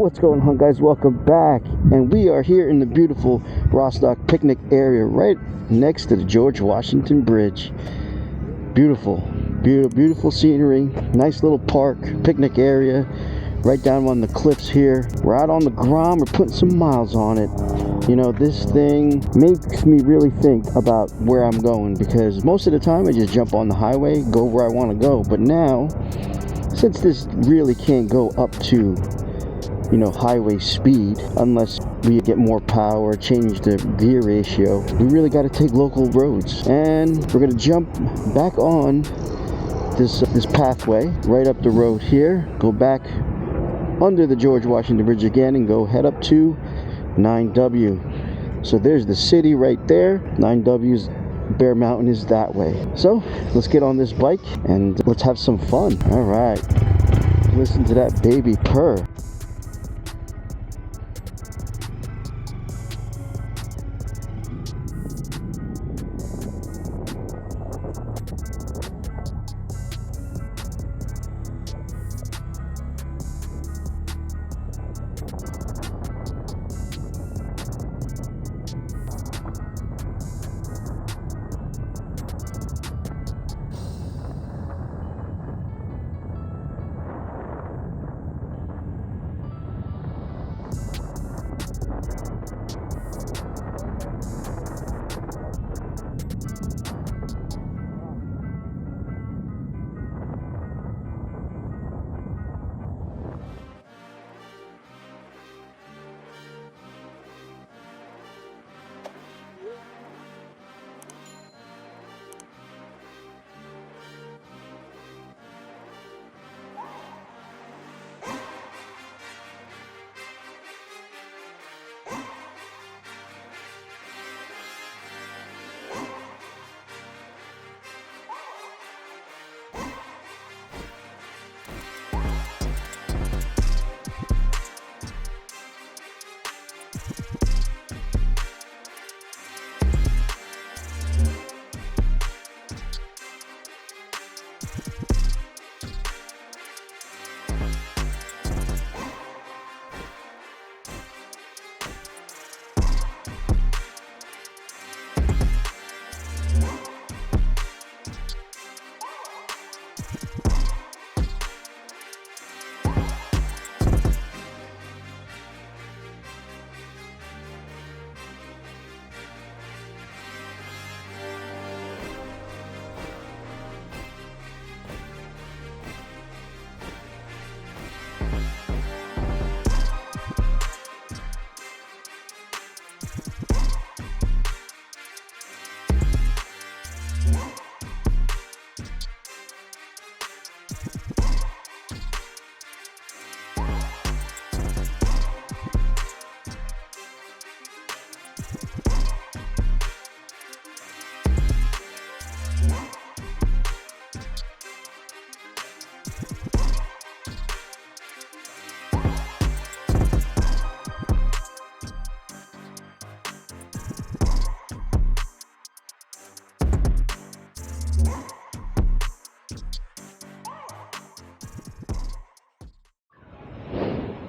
What's going on, guys? Welcome back, and we are here in the beautiful Rostock picnic area right next to the George Washington Bridge. Beautiful scenery, nice little park, picnic area right down on the cliffs here. We're out on the Grom, we're putting some miles on it. You know, this thing makes me really think about where I'm going, because most of the time I just jump on the highway, go where I want to go. But now, since this really can't go up to, you know, highway speed unless we get more power, change the gear ratio, we really got to take local roads. And we're going to jump back on this pathway right up the road here, go back under the George Washington Bridge again, and go head up to 9W. So there's the city right there. 9W's Bear Mountain is that way. So let's get on this bike and let's have some fun. All right, listen to that baby purr.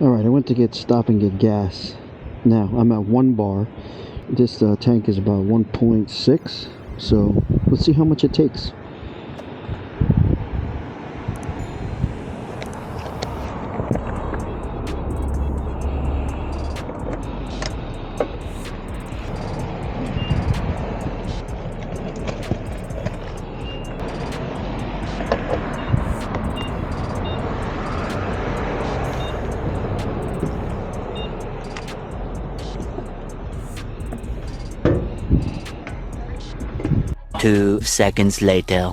Alright, I went to stop and get gas. Now, I'm at 1 bar. This tank is about 1.6. So, let's see how much it takes. Two seconds later.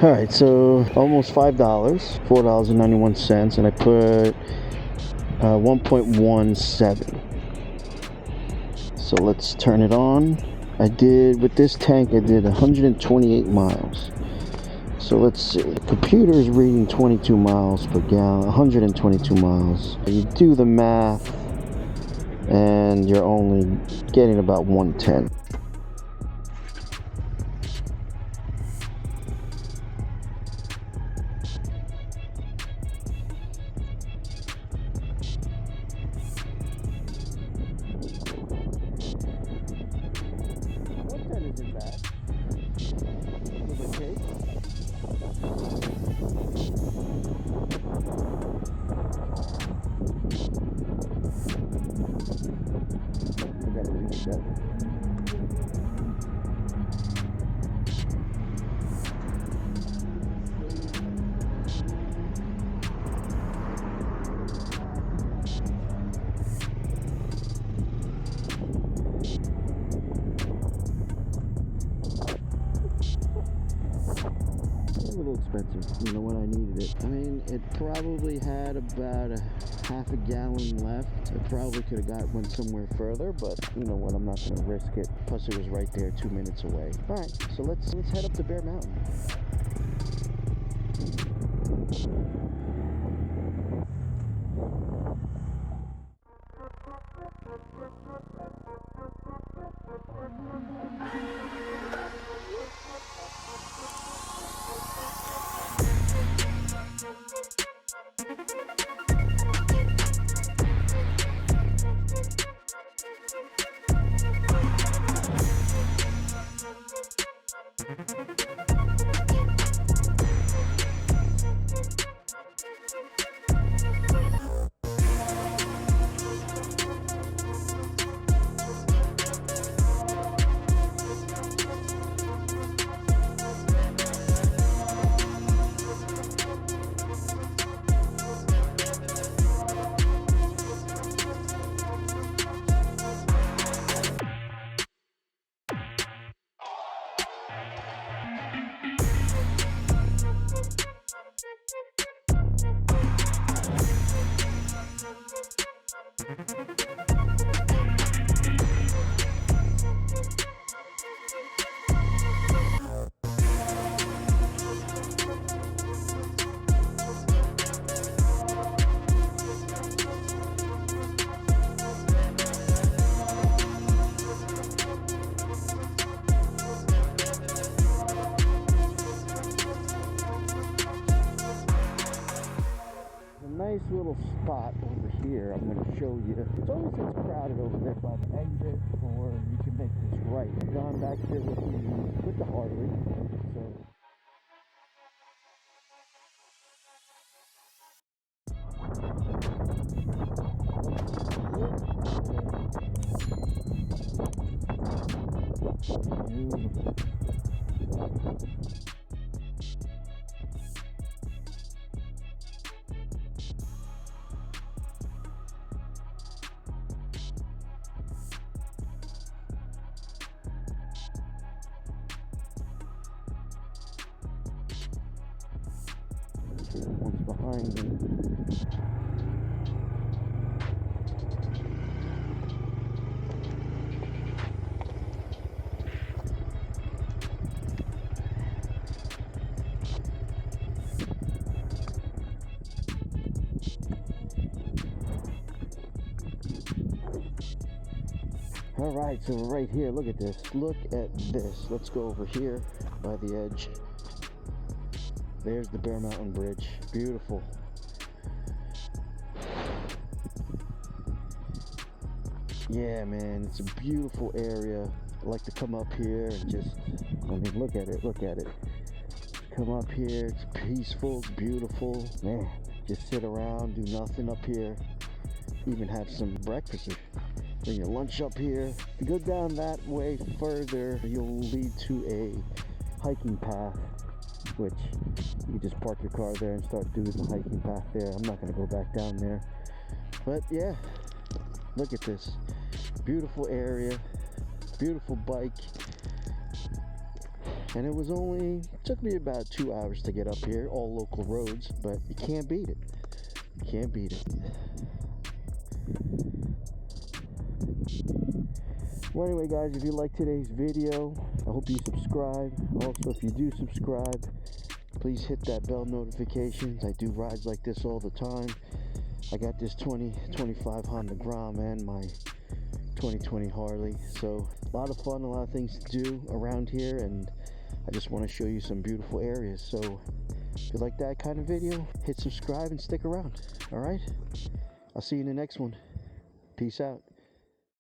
Alright, so almost $5, $4.91, and I put 1.17. So let's turn it on. With this tank, I did 128 miles. So let's see, the computer is reading 22 miles per gallon, 122 miles. You do the math, and you're only getting about 110. Isn't bad. Give or take. I gotta reach that. A little expensive, you know, when I needed it. I mean, it probably had about a half a gallon left. I probably could have went somewhere further, but you know what, I'm not gonna risk it. Plus it was right there 2 minutes away. Alright, so let's head up to Bear Mountain. Nice little spot over here I'm going to show you. It's always gets crowded over there by the exit, or you can make this right. I've gone back here with the Harley, so one's behind me. All right, so we're right here. Look at this. Look at this. Let's go over here by the edge. There's the Bear Mountain Bridge. Beautiful. Yeah, man, it's a beautiful area. I like to come up here and just, I mean, look at it, look at it. Come up here, it's peaceful, it's beautiful. Man, just sit around, do nothing up here. Even have some breakfast or bring your lunch up here. If you go down that way further, you'll lead to a hiking path, which you just park your car there and start doing the hiking path there. I'm not going to go back down there. But yeah, look at this. Beautiful area, beautiful bike. And it was took me about 2 hours to get up here, all local roads, but you can't beat it. You can't beat it. Well, anyway, guys, if you like today's video, I hope you subscribe. Also, if you do subscribe, please hit that bell notifications. I do rides like this all the time. I got this 2025 Honda Grom and my 2020 Harley. So a lot of fun, a lot of things to do around here, and I just want to show you some beautiful areas. So if you like that kind of video, hit subscribe and stick around. All right, I'll see you in the next one. Peace out.